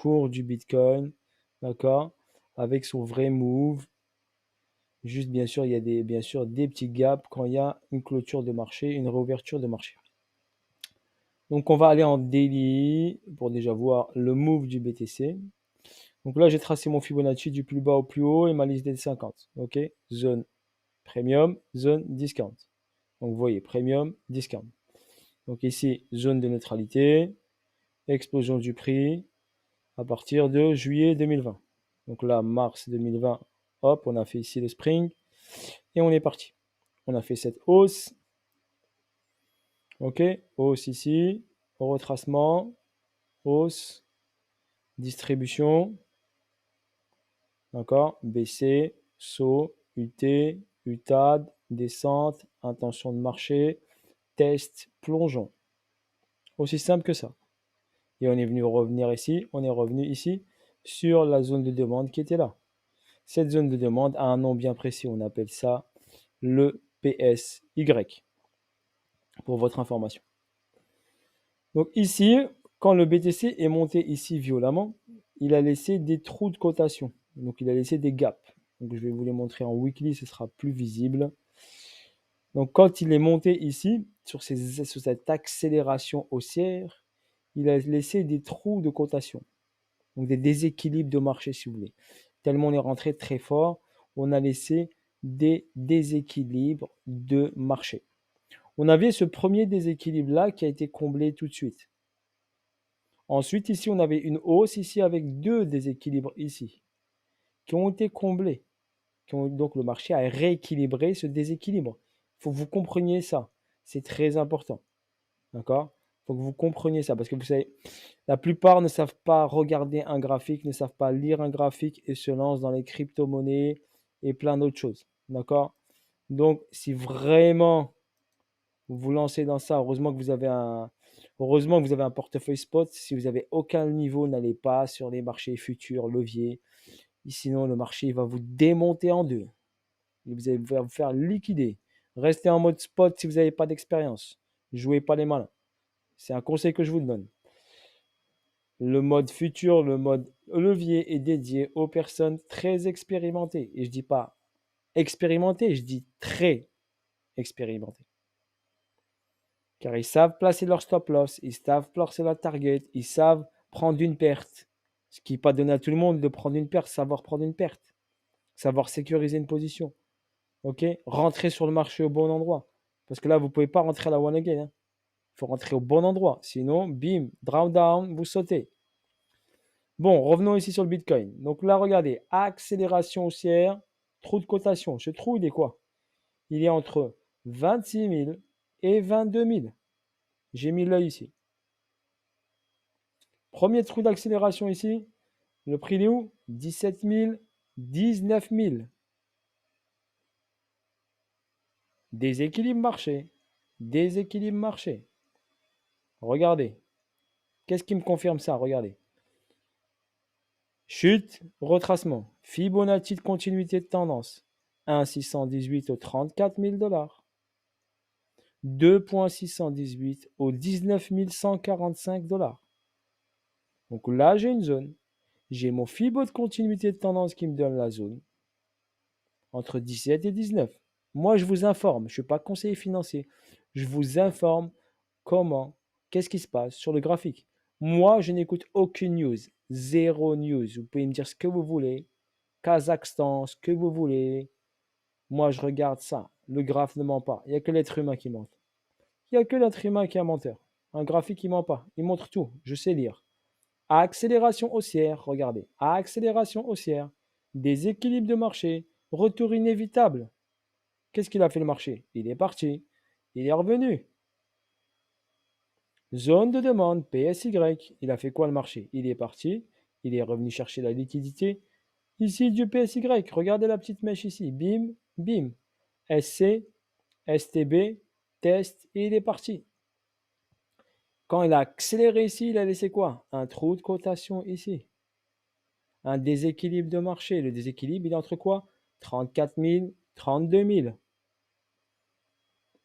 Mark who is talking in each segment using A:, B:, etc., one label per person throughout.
A: cours du Bitcoin, d'accord, avec son vrai move. Juste, bien sûr, il y a bien sûr des petits gaps quand il y a une clôture de marché, une réouverture de marché. Donc, on va aller en daily pour déjà voir le move du BTC. Donc là, j'ai tracé mon Fibonacci du plus bas au plus haut et ma liste des 50. OK? Zone premium, zone discount. Donc, vous voyez, premium, discount. Donc ici, zone de neutralité, explosion du prix à partir de juillet 2020. Donc là, mars 2020, hop, on a fait ici le spring et on est parti. On a fait cette hausse. OK? Hausse ici, retracement, hausse, distribution. D'accord? BC, saut, UT, UTAD, descente, intention de marché, test, plongeon. Aussi simple que ça. Et on est venu revenir ici, on est revenu ici sur la zone de demande qui était là. Cette zone de demande a un nom bien précis, on appelle ça le PSY, pour votre information. Donc ici, quand le BTC est monté ici violemment, il a laissé des trous de cotation. Donc il a laissé des gaps. Donc je vais vous les montrer en weekly, ce sera plus visible. Donc quand il est monté ici, sur cette accélération haussière, il a laissé des trous de cotation. Donc des déséquilibres de marché si vous voulez. Tellement on est rentré très fort, on a laissé des déséquilibres de marché. On avait ce premier déséquilibre-là qui a été comblé tout de suite. Ensuite, ici, on avait une hausse ici avec deux déséquilibres ici qui ont été comblés. Donc, le marché a rééquilibré ce déséquilibre. Il faut que vous compreniez ça. C'est très important. D'accord? Il faut que vous compreniez ça parce que vous savez, la plupart ne savent pas regarder un graphique, ne savent pas lire un graphique et se lancent dans les crypto-monnaies et plein d'autres choses. D'accord? Donc, si vraiment vous vous lancez dans ça, heureusement que vous avez un portefeuille spot. Si vous n'avez aucun niveau, n'allez pas sur les marchés futurs, leviers. Sinon, le marché va vous démonter en deux. Vous allez vous faire liquider. Restez en mode spot si vous n'avez pas d'expérience. Jouez pas les malins. C'est un conseil que je vous donne. Le mode futur, le mode levier est dédié aux personnes très expérimentées. Et je ne dis pas expérimentées, je dis très expérimentées. Car ils savent placer leur stop loss, ils savent placer leur target, ils savent prendre une perte. Ce qui n'est pas donné à tout le monde de prendre une perte, savoir prendre une perte, savoir sécuriser une position. Ok? Rentrer sur le marché au bon endroit. Parce que là, vous ne pouvez pas rentrer à la one again. Il faut rentrer au bon endroit. Sinon, bim, drawdown, vous sautez. Bon, revenons ici sur le Bitcoin. Donc là, regardez, accélération haussière, trou de cotation. Ce trou, il est quoi? Il est entre 26 000 et 22 000. J'ai mis l'œil ici. Premier trou d'accélération ici. Le prix il est où? 17 000, 19 000. Déséquilibre marché. Déséquilibre marché. Regardez. Qu'est-ce qui me confirme ça? Regardez. Chute, retracement. Fibonacci de continuité de tendance. 1,618 au 34 000 $. 2,618 au 19 145 $. Donc là, j'ai une zone. J'ai mon Fibo de continuité de tendance qui me donne la zone entre 17 et 19. Moi, je vous informe. Je ne suis pas conseiller financier. Je vous informe comment, qu'est-ce qui se passe sur le graphique. Moi, je n'écoute aucune news. Zéro news. Vous pouvez me dire ce que vous voulez. Kazakhstan, ce que vous voulez. Moi, je regarde ça. Le graphe ne ment pas. Il n'y a que l'être humain qui ment. Il n'y a que l'être humain qui est un menteur. Un graphique, il ment pas. Il montre tout. Je sais lire. À accélération haussière, regardez. À accélération haussière, des équilibres de marché, retour inévitable. Qu'est-ce qu'il a fait le marché? Il est parti. Il est revenu. Zone de demande, PSY. Il a fait quoi le marché? Il est parti. Il est revenu chercher la liquidité. Ici, du PSY. Regardez la petite mèche ici. Bim, bim. SC, STB, test, et il est parti. Quand il a accéléré ici, il a laissé quoi? Un trou de cotation ici. Un déséquilibre de marché. Le déséquilibre, il est entre quoi? 34 000, 32 000.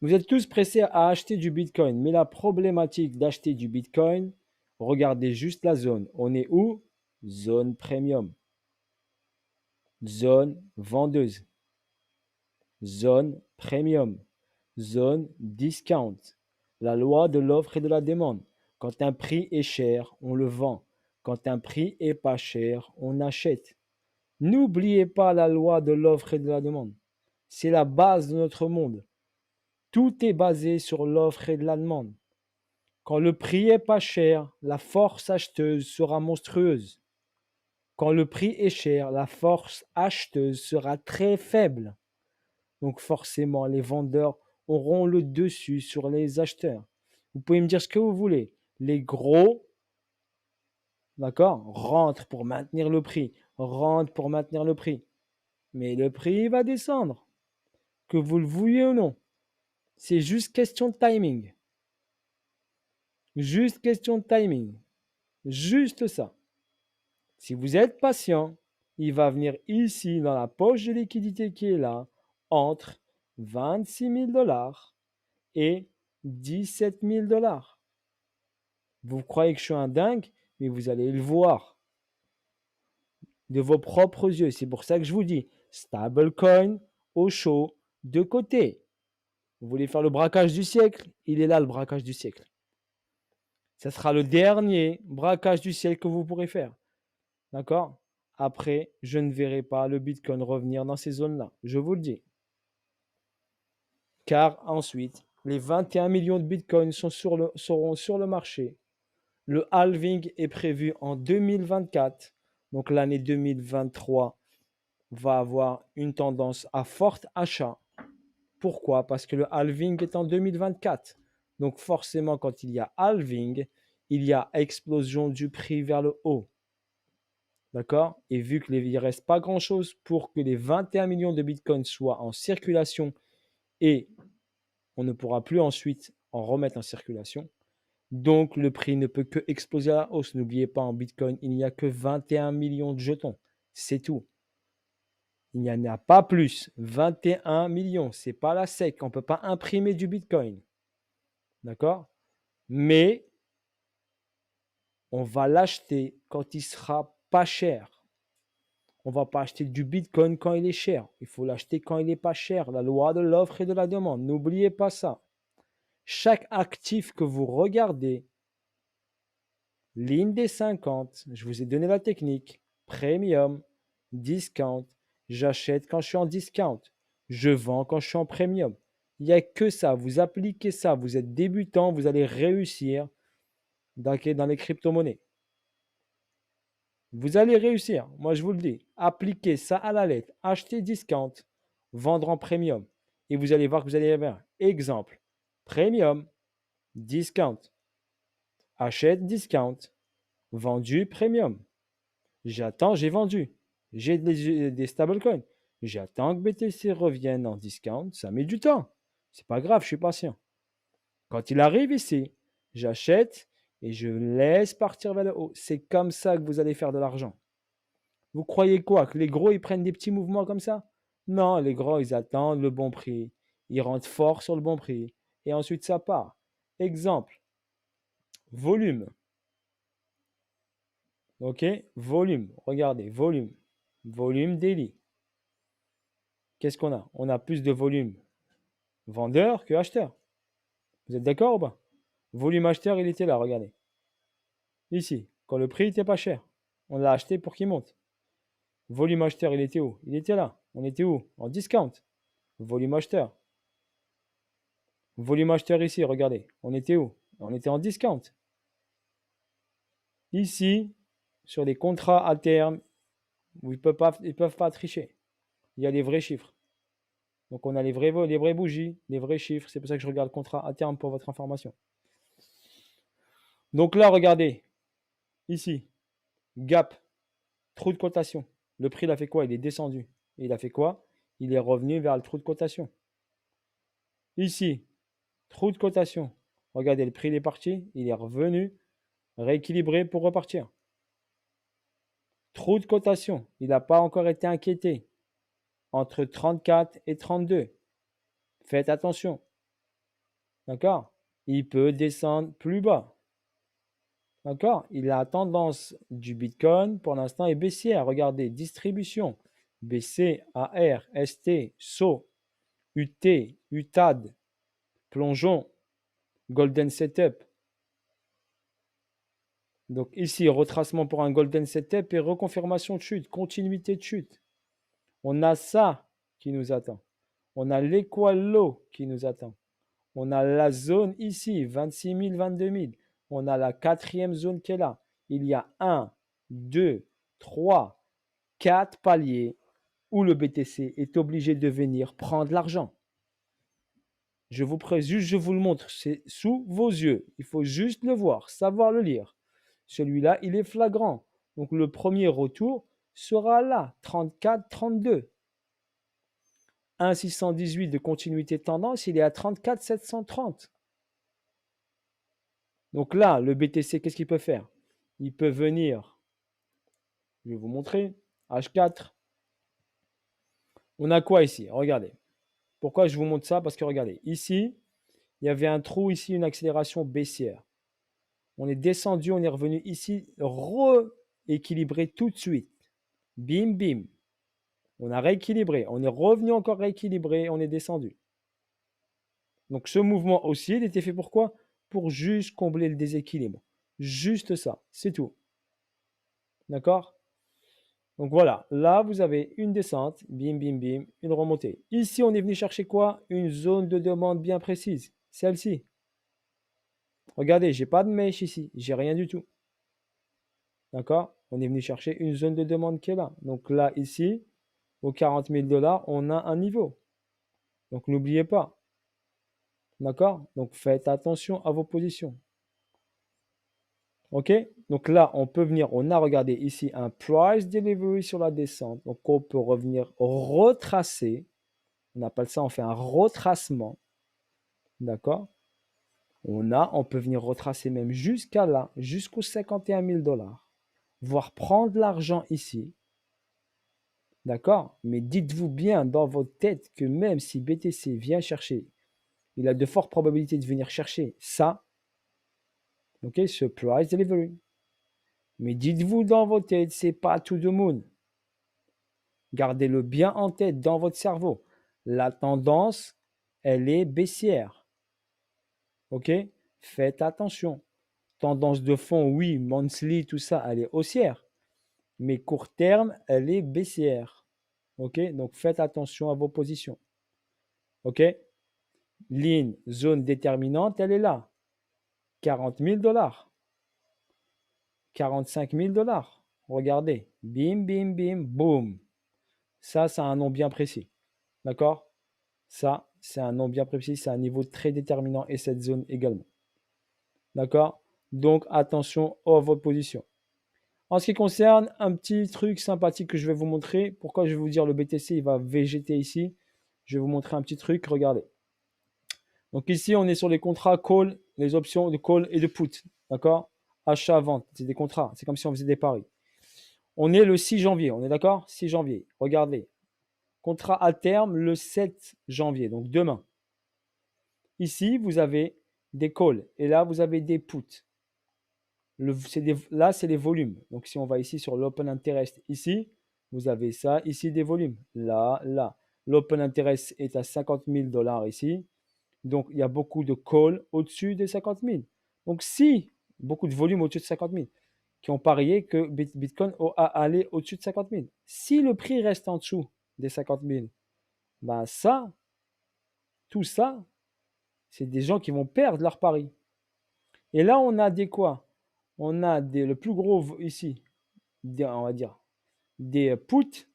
A: Vous êtes tous pressés à acheter du Bitcoin, mais la problématique d'acheter du Bitcoin, regardez juste la zone. On est où? zone premium, zone vendeuse, zone premium, zone discount. La loi de l'offre et de la demande. Quand un prix est cher, on le vend. Quand un prix est pas cher, on achète. N'oubliez pas la loi de l'offre et de la demande. C'est la base de notre monde. Tout est basé sur l'offre et de la demande. Quand le prix est pas cher, la force acheteuse sera monstrueuse. Quand le prix est cher, la force acheteuse sera très faible. Donc forcément, les vendeurs auront le dessus sur les acheteurs. Vous pouvez me dire ce que vous voulez. Les gros, d'accord, rentrent pour maintenir le prix, rentrent pour maintenir le prix. Mais le prix va descendre, que vous le vouliez ou non. C'est juste question de timing. Juste question de timing. Juste ça. Si vous êtes patient, il va venir ici dans la poche de liquidité qui est là, entre 26 000 $ et 17 000 $. Vous croyez que je suis un dingue, mais vous allez le voir de vos propres yeux. C'est pour ça que je vous dis, stablecoin au chaud, de côté. Vous voulez faire le braquage du siècle? Il est là le braquage du siècle. Ça sera le dernier braquage du siècle que vous pourrez faire. D'accord? Après, je ne verrai pas le Bitcoin revenir dans ces zones-là. Je vous le dis. Car ensuite, les 21 millions de Bitcoins seront sur le marché. Le halving est prévu en 2024. Donc l'année 2023 va avoir une tendance à fort achat. Pourquoi? Parce que le halving est en 2024. Donc forcément, quand il y a halving, il y a explosion du prix vers le haut. D'accord? Et vu qu'il ne reste pas grand-chose pour que les 21 millions de bitcoins soient en circulation et on ne pourra plus ensuite en remettre en circulation, donc le prix ne peut que exploser à la hausse. N'oubliez pas, en bitcoin, il n'y a que 21 millions de jetons. C'est tout. Il n'y en a pas plus. 21 millions. Ce n'est pas la SEC. On ne peut pas imprimer du bitcoin. D'accord? Mais on va l'acheter quand il sera pas cher. On ne va pas acheter du bitcoin quand il est cher. Il faut l'acheter quand il n'est pas cher. La loi de l'offre et de la demande. N'oubliez pas ça. Chaque actif que vous regardez, ligne des 50, je vous ai donné la technique. Premium, discount. J'achète quand je suis en discount. Je vends quand je suis en premium. Il n'y a que ça. Vous appliquez ça. Vous êtes débutant. Vous allez réussir dans les crypto-monnaies. Vous allez réussir. Moi, je vous le dis. Appliquez ça à la lettre. Achetez discount. Vendre en premium. Et vous allez voir que vous allez avoir exemple. Premium. Discount. Achète discount. Vendu premium. J'attends, j'ai vendu. J'ai des stablecoins. J'attends que BTC revienne en discount. Ça met du temps. C'est pas grave, je suis patient. Quand il arrive ici, j'achète et je laisse partir vers le haut. C'est comme ça que vous allez faire de l'argent. Vous croyez quoi? Que les gros, ils prennent des petits mouvements comme ça? Non, les gros, ils attendent le bon prix. Ils rentrent fort sur le bon prix. Et ensuite, ça part. Exemple. Volume. OK? Volume. Regardez, volume. Volume daily. Qu'est-ce qu'on a? On a plus de volume vendeur que acheteur. Vous êtes d'accord ou pas? Volume acheteur, il était là, regardez. Ici, quand le prix n'était pas cher. On l'a acheté pour qu'il monte. Volume acheteur, il était où? Il était là. On était où? En discount. Volume acheteur. Volume acheteur ici, regardez. On était où? On était en discount. Ici, sur les contrats à terme, où ils peuvent pas tricher. Il y a les vrais chiffres. Donc on a les vraies bougies, les vrais chiffres. C'est pour ça que je regarde le contrat à terme pour votre information. Donc là, regardez. Ici, gap, trou de cotation. Le prix, il a fait quoi? Il est descendu. Et il a fait quoi? Il est revenu vers le trou de cotation. Ici, trou de cotation. Regardez, le prix il est parti. Il est revenu rééquilibré pour repartir. Trou de cotation. Il n'a pas encore été inquiété. Entre 34 et 32. Faites attention. D'accord? Il peut descendre plus bas. D'accord? La tendance du Bitcoin, pour l'instant, est baissière. Regardez, distribution. BC, AR, ST, SO, UT, UTAD, plongeon, Golden Setup. Donc ici, retracement pour un Golden Setup et reconfirmation de chute, continuité de chute. On a ça qui nous attend. On a l'equal low qui nous attend. On a la zone ici, 26 000, 22 000. On a la quatrième zone qui est là. Il y a 1, 2, 3, 4 paliers où le BTC est obligé de venir prendre l'argent. Je vous le montre, c'est sous vos yeux. Il faut juste le voir, savoir le lire. Celui-là, il est flagrant. Donc le premier retour sera là, 34, 32. 1,618 de continuité de tendance, il est à 34, 730. Donc là, le BTC, qu'est-ce qu'il peut faire? Il peut venir, je vais vous montrer, H4. On a quoi ici? Regardez. Pourquoi je vous montre ça? Parce que regardez, ici, il y avait un trou, ici, une accélération baissière. On est descendu, on est revenu ici, rééquilibré tout de suite. Bim, bim. On a rééquilibré. On est revenu encore rééquilibré, on est descendu. Donc ce mouvement aussi, il était fait pour quoi? Pour juste combler le déséquilibre. Juste ça, c'est tout. D'accord? Donc voilà, là vous avez une descente, bim, bim, bim, une remontée. Ici, on est venu chercher quoi? Une zone de demande bien précise, celle-ci. Regardez, j'ai pas de mèche ici, j'ai rien du tout. D'accord? On est venu chercher une zone de demande qui est là. Donc là, ici, aux 40 000 $, on a un niveau. Donc n'oubliez pas. D'accord? Donc faites attention à vos positions. OK? Donc là, on peut venir, on a regardé ici un price delivery sur la descente. Donc on peut revenir retracer. On appelle ça, on fait un retracement. D'accord? On peut venir retracer même jusqu'à là, jusqu'aux 51 000 $. Voire prendre l'argent ici. D'accord? Mais dites-vous bien dans votre tête que même si BTC vient chercher, il a de fortes probabilités de venir chercher ça. OK? Ce price delivery. Mais dites-vous dans votre tête, c'est pas to the moon. Gardez-le bien en tête dans votre cerveau. La tendance, elle est baissière. OK? Faites attention. Tendance de fond, oui, monthly, tout ça, elle est haussière. Mais court terme, elle est baissière. OK? Donc faites attention à vos positions. OK? Ligne, zone déterminante, elle est là. 40 000 $. 45 000 $. Regardez. Bim, bim, bim, boum. Ça, c'est un nom bien précis. D'accord? Ça, c'est un nom bien précis. C'est un niveau très déterminant et cette zone également. D'accord? Donc, attention à votre position. En ce qui concerne un petit truc sympathique que je vais vous montrer, pourquoi je vais vous dire le BTC, il va végéter ici. Je vais vous montrer un petit truc. Regardez. Donc ici, on est sur les contrats call, les options de call et de put. D'accord? Achat-vente, c'est des contrats. C'est comme si on faisait des paris. On est le 6 janvier, on est d'accord? 6 janvier. Regardez. Contrat à terme le 7 janvier, donc demain. Ici, vous avez des calls et là, vous avez des puts. Là, c'est les volumes. Donc, si on va ici sur l'open interest, ici, vous avez ça, ici des volumes. Là, là. L'open interest est à 50 000 $ ici. Donc, il y a beaucoup de calls au-dessus des 50 000. Donc, si, beaucoup de volumes au-dessus de 50 000 qui ont parié que Bitcoin allait au-dessus de 50 000. Si le prix reste en dessous des 50 000, ben ça, tout ça, c'est des gens qui vont perdre leur pari. Et là, on a des quoi? On a le plus gros ici, on va dire, des puts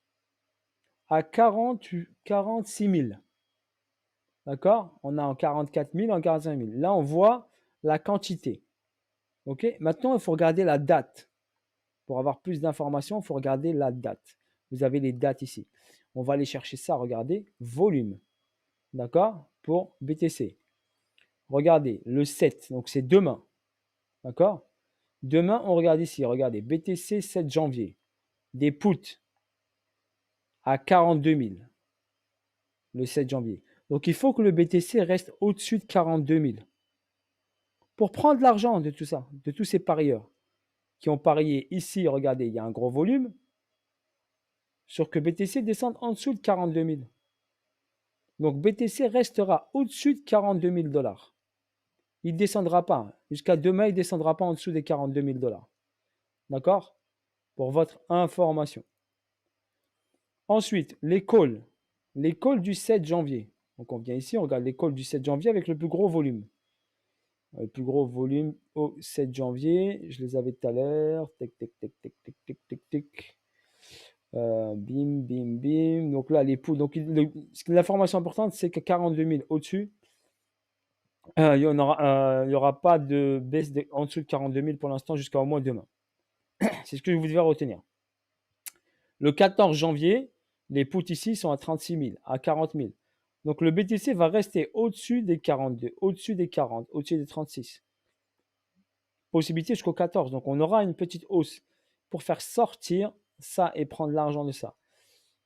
A: à 46 000. D'accord? On a en 44 000, en 45 000. Là, on voit la quantité. OK? Maintenant, il faut regarder la date. Pour avoir plus d'informations, il faut regarder la date. Vous avez les dates ici. On va aller chercher ça, regardez, volume. D'accord? Pour BTC. Regardez, le 7, donc c'est demain. D'accord? Demain, on regarde ici, regardez, BTC 7 janvier. Des puts à 42 000 le 7 janvier. Donc, il faut que le BTC reste au-dessus de 42 000 pour prendre l'argent de tout ça, de tous ces parieurs. qui ont parié ici, regardez, il y a un gros volume, sur que BTC descende en dessous de 42 000. Donc BTC restera au-dessus de 42 000 $. Il ne descendra pas. Jusqu'à demain, il ne descendra pas en dessous des 42 000 $. D'accord? Pour votre information. Ensuite, les calls. Les calls du 7 janvier. Donc on vient ici, on regarde les calls du 7 janvier avec le plus gros volume. Le plus gros volume au 7 janvier. Je les avais tout à l'heure. Tic, tic, tic, tic, tic, tic, tic, tic. Bim, bim, bim. Donc là, les poules. Donc l'information importante, c'est que 42 000 au-dessus, il n'y aura pas de baisse en dessous de 42 000 pour l'instant jusqu'à au moins demain. C'est ce que vous devez retenir. Le 14 janvier, les puts ici sont à 36 000, à 40 000. Donc le BTC va rester au-dessus des 42, au-dessus des 40, au-dessus des 36. Possibilité jusqu'au 14. Donc on aura une petite hausse pour faire sortir ça et prendre l'argent de ça.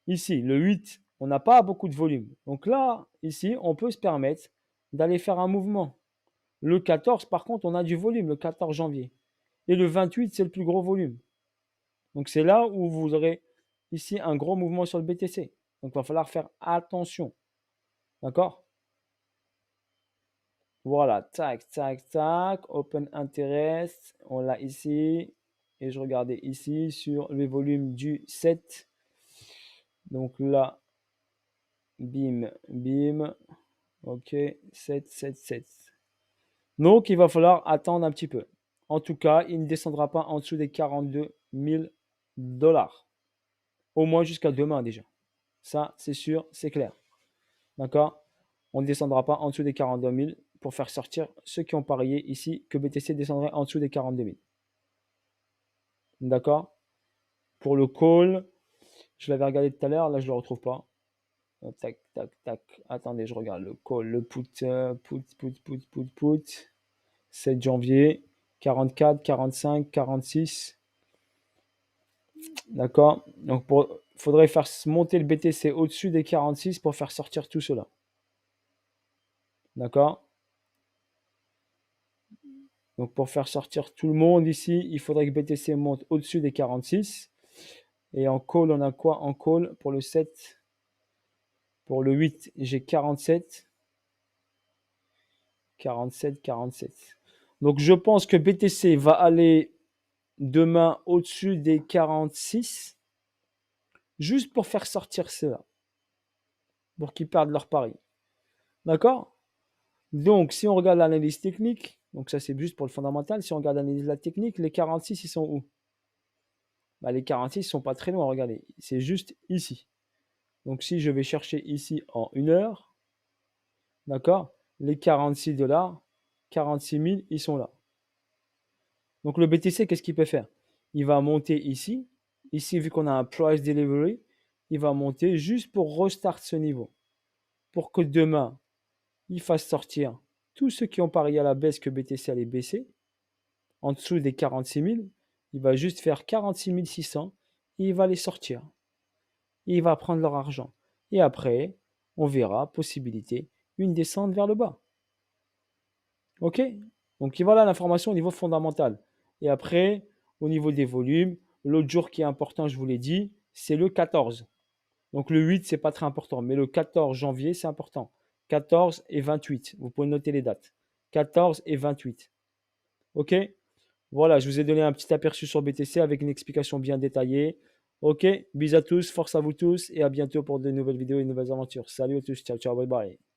A: Ici, le 8, on n'a pas beaucoup de volume. Donc là, ici, on peut se permettre d'aller faire un mouvement. Le 14, par contre, on a du volume, le 14 janvier. Et le 28, c'est le plus gros volume. Donc c'est là où vous aurez ici un gros mouvement sur le BTC. Donc il va falloir faire attention. D'accord? Voilà, tac, tac, tac, Open Interest, on l'a ici. Et je regardais ici sur le volume du 7. Donc là, bim, bim. Ok, 7, 7, 7. Donc il va falloir attendre un petit peu. En tout cas, il ne descendra pas en dessous des 42 000 $. Au moins jusqu'à demain déjà. Ça, c'est sûr, c'est clair. D'accord? On ne descendra pas en dessous des 42 000 pour faire sortir ceux qui ont parié ici que BTC descendrait en dessous des 42 000. D'accord? Pour le call, je l'avais regardé tout à l'heure, là je ne le retrouve pas. Tac, tac, tac. Attendez, je regarde le call, le put. 7 janvier, 44, 45, 46. D'accord? Donc il faudrait faire monter le BTC au-dessus des 46 pour faire sortir tout cela. D'accord? Donc pour faire sortir tout le monde ici, il faudrait que BTC monte au-dessus des 46. Et en call, on a quoi en call pour le 7? Pour le 8, j'ai 47. 47, 47. Donc je pense que BTC va aller demain au-dessus des 46. Juste pour faire sortir cela. Pour qu'ils perdent leur pari. D'accord? Donc si on regarde l'analyse technique, donc ça c'est juste pour le fondamental, si on regarde l'analyse de la technique, les 46 ils sont où? Bah, les 46 ne sont pas très loin, regardez, c'est juste ici. Donc si je vais chercher ici en 1 heure, d'accord, les 46 $, 46 000, ils sont là. Donc le BTC, qu'est-ce qu'il peut faire? Il va monter ici. Ici, vu qu'on a un price delivery, il va monter juste pour restart ce niveau. Pour que demain, il fasse sortir tous ceux qui ont parié à la baisse que BTC allait baisser, en dessous des 46 000, il va juste faire 46 600 et il va les sortir. Et il va prendre leur argent. Et après, on verra, possibilité, une descente vers le bas. Ok? Donc voilà l'information au niveau fondamental. Et après, au niveau des volumes, l'autre jour qui est important, je vous l'ai dit, c'est le 14. Donc le 8, c'est pas très important, mais le 14 janvier, c'est important. 14 et 28. Vous pouvez noter les dates. 14 et 28. Ok? Voilà, je vous ai donné un petit aperçu sur BTC avec une explication bien détaillée. Ok, bisous à tous, force à vous tous et à bientôt pour de nouvelles vidéos et de nouvelles aventures. Salut à tous, ciao, ciao, bye bye.